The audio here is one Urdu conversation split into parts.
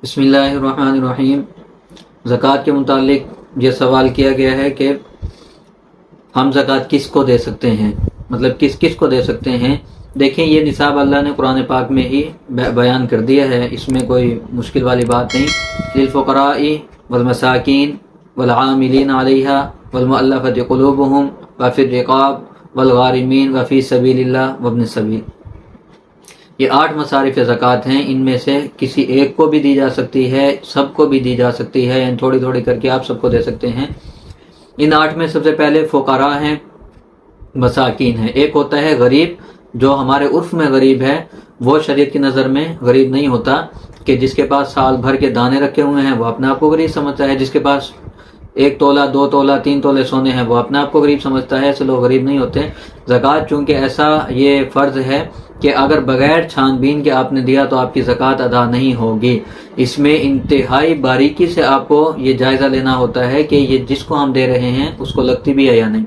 بسم اللہ الرحمن الرحیم۔ زکوٰۃ کے متعلق یہ سوال کیا گیا ہے کہ ہم زکوٰۃ کس کو دے سکتے ہیں، مطلب کس کو دے سکتے ہیں۔ دیکھیں، یہ نصاب اللہ نے قرآن پاک میں ہی بیان کر دیا ہے، اس میں کوئی مشکل والی بات نہیں۔ للفقراء والمساکین والعاملین علیہا والمؤلفۃ قلوبہم وفی الرقاب والغارمین وفی سبیل اللہ وابن السبیل۔ یہ 8 مصارف زکوٰۃ ہیں، ان میں سے کسی ایک کو بھی دی جا سکتی ہے، سب کو بھی دی جا سکتی ہے، یعنی تھوڑی تھوڑی کر کے آپ سب کو دے سکتے ہیں۔ ان 8 میں سب سے پہلے فقراء ہیں، مساکین ہیں۔ ایک ہوتا ہے غریب، جو ہمارے عرف میں غریب ہے، وہ شریعت کی نظر میں غریب نہیں ہوتا کہ جس کے پاس سال بھر کے دانے رکھے ہوئے ہیں وہ اپنے آپ کو غریب سمجھتا ہے، جس کے پاس 1 تولہ 2 تولہ 3 تولے سونے ہیں وہ اپنے آپ کو غریب سمجھتا ہے۔ ایسے لوگ غریب نہیں ہوتے۔ زکوٰۃ چونکہ ایسا یہ فرض ہے کہ اگر بغیر چھان بین کے آپ نے دیا تو آپ کی زکوٰۃ ادا نہیں ہوگی۔ اس میں انتہائی باریکی سے آپ کو یہ جائزہ لینا ہوتا ہے کہ یہ جس کو ہم دے رہے ہیں اس کو لگتی بھی ہے یا نہیں۔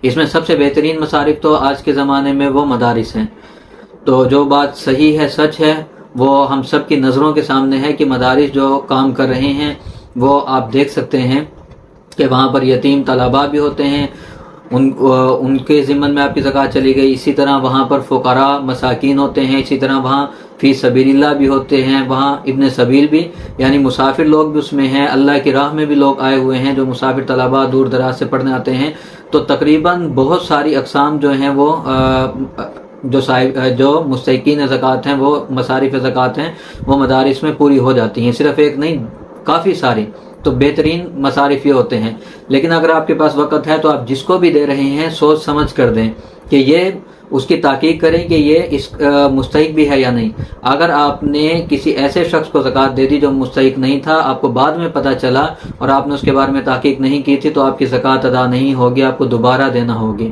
اس میں سب سے بہترین مصارف تو آج کے زمانے میں وہ مدارس ہیں۔ تو جو بات صحیح ہے، سچ ہے، وہ ہم سب کی نظروں کے سامنے ہے کہ مدارس جو کام کر رہے ہیں وہ آپ دیکھ سکتے ہیں کہ وہاں پر یتیم طلباء بھی ہوتے ہیں، ان کے ضمن میں آپ کی زکوٰۃ چلی گئی۔ اسی طرح وہاں پر فقراء مساکین ہوتے ہیں، اسی طرح وہاں فی سبیل اللہ بھی ہوتے ہیں، وہاں ابن سبیل بھی یعنی مسافر لوگ بھی اس میں ہیں، اللہ کی راہ میں بھی لوگ آئے ہوئے ہیں جو مسافر طلباء دور دراز سے پڑھنے آتے ہیں۔ تو تقریباً بہت ساری اقسام جو ہیں وہ جو مستحقین زکوٰۃ ہیں، وہ مصارف زکوٰۃ ہیں، وہ مدارس میں پوری ہو جاتی ہیں، صرف ایک نہیں، کافی ساری۔ تو بہترین مصارف یہ ہوتے ہیں۔ لیکن اگر آپ کے پاس وقت ہے تو آپ جس کو بھی دے رہے ہیں سوچ سمجھ کر دیں کہ یہ اس کی تحقیق کریں کہ یہ اس مستحق بھی ہے یا نہیں۔ اگر آپ نے کسی ایسے شخص کو زکوٰۃ دے دی جو مستحق نہیں تھا، آپ کو بعد میں پتہ چلا اور آپ نے اس کے بارے میں تحقیق نہیں کی تھی، تو آپ کی زکوٰۃ ادا نہیں ہوگی، آپ کو دوبارہ دینا ہوگی۔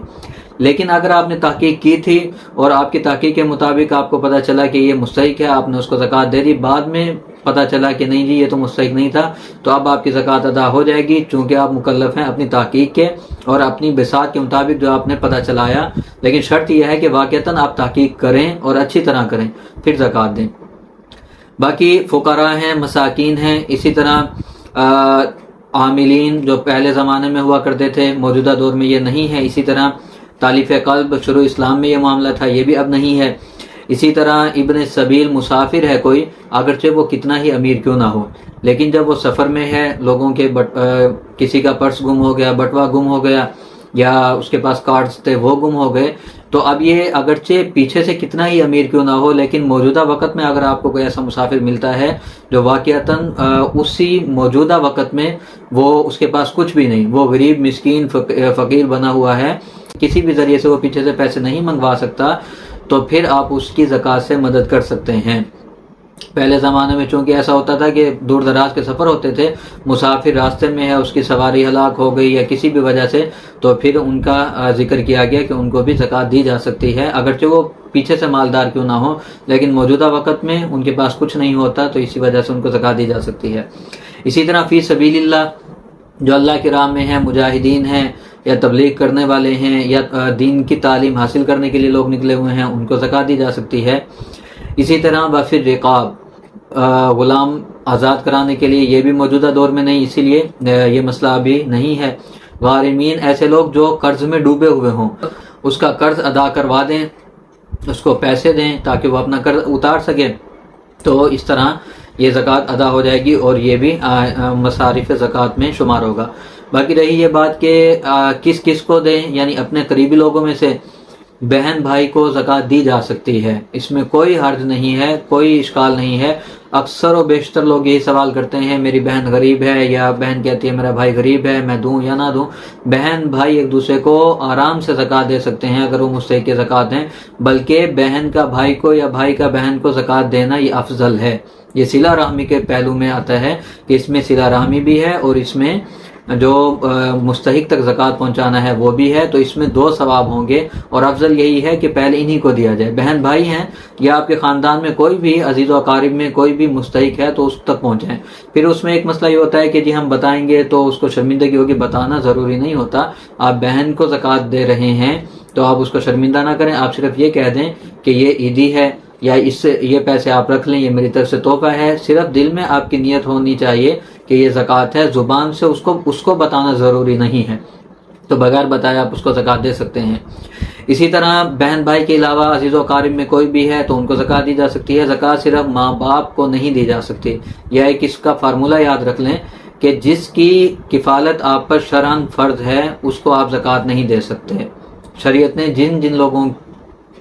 لیکن اگر آپ نے تحقیق کی تھی اور آپ کی تحقیق کے مطابق آپ کو پتہ چلا کہ یہ مستحق ہے، آپ نے اس کو زکوٰۃ دے دی، بعد میں پتہ چلا کہ نہیں جی یہ تو مستحق نہیں تھا، تو اب آپ کی زکوٰۃ ادا ہو جائے گی، چونکہ آپ مکلف ہیں اپنی تحقیق کے اور اپنی بساط کے مطابق جو آپ نے پتہ چلایا۔ لیکن شرط یہ ہے کہ واقعتاً آپ تحقیق کریں اور اچھی طرح کریں، پھر زکوٰۃ دیں۔ باقی فقراء ہیں، مساکین ہیں، اسی طرح عاملین جو پہلے زمانے میں ہوا کرتے تھے، موجودہ دور میں یہ نہیں ہے۔ اسی طرح تالیف قلب شروع اسلام میں یہ معاملہ تھا، یہ بھی اب نہیں ہے۔ اسی طرح ابن سبیل مسافر ہے کوئی، اگرچہ وہ کتنا ہی امیر کیوں نہ ہو، لیکن جب وہ سفر میں ہے، لوگوں کے کسی کا پرس گم ہو گیا، بٹوا گم ہو گیا، یا اس کے پاس کارڈز تھے وہ گم ہو گئے، تو اب یہ اگرچہ پیچھے سے کتنا ہی امیر کیوں نہ ہو، لیکن موجودہ وقت میں اگر آپ کو کوئی ایسا مسافر ملتا ہے جو واقعتاً اسی موجودہ وقت میں وہ اس کے پاس کچھ بھی نہیں، وہ غریب مسکین فقیر بنا ہوا ہے، کسی بھی ذریعے سے وہ پیچھے سے پیسے نہیں منگوا سکتا، تو پھر آپ اس کی زکوٰۃ سے مدد کر سکتے ہیں۔ پہلے زمانے میں چونکہ ایسا ہوتا تھا کہ دور دراز کے سفر ہوتے تھے، مسافر راستے میں ہے، اس کی سواری ہلاک ہو گئی یا کسی بھی وجہ سے، تو پھر ان کا ذکر کیا گیا کہ ان کو بھی زکوٰۃ دی جا سکتی ہے، اگرچہ وہ پیچھے سے مالدار کیوں نہ ہو، لیکن موجودہ وقت میں ان کے پاس کچھ نہیں ہوتا، تو اسی وجہ سے ان کو زکوٰۃ دی جا سکتی ہے۔ اسی طرح فی سبیل اللہ جو اللہ کی راہ میں ہیں، مجاہدین ہیں یا تبلیغ کرنے والے ہیں یا دین کی تعلیم حاصل کرنے کے لیے لوگ نکلے ہوئے ہیں، ان کو زکوٰۃ دی جا سکتی ہے۔ اسی طرح وفی الرقاب غلام آزاد کرانے کے لیے، یہ بھی موجودہ دور میں نہیں، اسی لیے یہ مسئلہ ابھی نہیں ہے۔ غارمین ایسے لوگ جو قرض میں ڈوبے ہوئے ہوں، اس کا قرض ادا کروا دیں، اس کو پیسے دیں تاکہ وہ اپنا قرض اتار سکے، تو اس طرح یہ زکوٰۃ ادا ہو جائے گی اور یہ بھی مصارف زکوٰۃ میں شمار ہوگا۔ باقی رہی یہ بات کہ کس کو دیں، یعنی اپنے قریبی لوگوں میں سے بہن بھائی کو زکوٰۃ دی جا سکتی ہے، اس میں کوئی حرج نہیں ہے، کوئی اشکال نہیں ہے۔ اکثر و بیشتر لوگ یہی سوال کرتے ہیں میری بہن غریب ہے، یا بہن کہتی ہے میرا بھائی غریب ہے، میں دوں یا نہ دوں۔ بہن بھائی ایک دوسرے کو آرام سے زکوٰۃ دے سکتے ہیں اگر وہ مستحق زکوٰۃ ہیں، بلکہ بہن کا بھائی کو یا بھائی کا بہن کو زکوٰۃ دینا یہ افضل ہے۔ یہ صلہ رحمی کے پہلو میں آتا ہے کہ اس میں صلہ رحمی بھی ہے اور اس میں جو مستحق تک زکوٰۃ پہنچانا ہے وہ بھی ہے، تو اس میں 2 ثواب ہوں گے، اور افضل یہی ہے کہ پہلے انہی کو دیا جائے۔ بہن بھائی ہیں یا آپ کے خاندان میں کوئی بھی عزیز و اقارب میں کوئی بھی مستحق ہے تو اس تک پہنچائیں۔ پھر اس میں ایک مسئلہ یہ ہوتا ہے کہ جی ہم بتائیں گے تو اس کو شرمندگی ہوگی، بتانا ضروری نہیں ہوتا۔ آپ بہن کو زکوٰۃ دے رہے ہیں تو آپ اس کو شرمندہ نہ کریں، آپ صرف یہ کہہ دیں کہ یہ عیدی ہے، یا اس سے یہ پیسے آپ رکھ لیں، یہ میری طرف سے تحفہ ہے، صرف دل میں آپ کی نیت ہونی چاہیے کہ یہ زکوٰۃ ہے، زبان سے اس کو بتانا ضروری نہیں ہے، تو بغیر بتائے آپ اس کو زکوٰۃ دے سکتے ہیں۔ اسی طرح بہن بھائی کے علاوہ عزیز و اقارب میں کوئی بھی ہے تو ان کو زکوٰۃ دی جا سکتی ہے۔ زکوٰۃ صرف ماں باپ کو نہیں دی جا سکتی، یہ ایک اس کا فارمولہ یاد رکھ لیں کہ جس کی کفالت آپ پر شرعاً فرض ہے اس کو آپ زکوٰۃ نہیں دے سکتے۔ شریعت نے جن جن لوگوں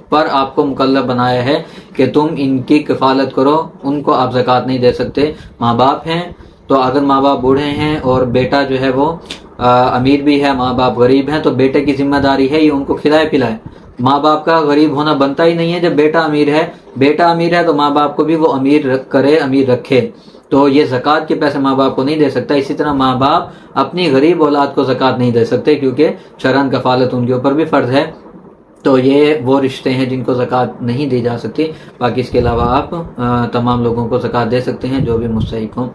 پر آپ کو مکلف بنایا ہے کہ تم ان کی کفالت کرو، ان کو آپ زکوٰۃ نہیں دے سکتے۔ ماں باپ ہیں تو اگر ماں باپ بوڑھے ہیں اور بیٹا جو ہے وہ امیر بھی ہے، ماں باپ غریب ہیں، تو بیٹے کی ذمہ داری ہے یہ ان کو کھلائے پلائے۔ ماں باپ کا غریب ہونا بنتا ہی نہیں ہے جب بیٹا امیر ہے، بیٹا امیر ہے تو ماں باپ کو بھی وہ امیر کرے، امیر رکھے، تو یہ زکوٰۃ کے پیسے ماں باپ کو نہیں دے سکتا۔ اسی طرح ماں باپ اپنی غریب اولاد کو زکوٰۃ نہیں دے سکتے کیونکہ شرعاً کفالت ان کے اوپر بھی فرض ہے۔ تو یہ وہ رشتے ہیں جن کو زکوٰۃ نہیں دی جا سکتی، باقی اس کے علاوہ آپ تمام لوگوں کو زکوٰۃ دے سکتے ہیں جو بھی مستحق ہوں۔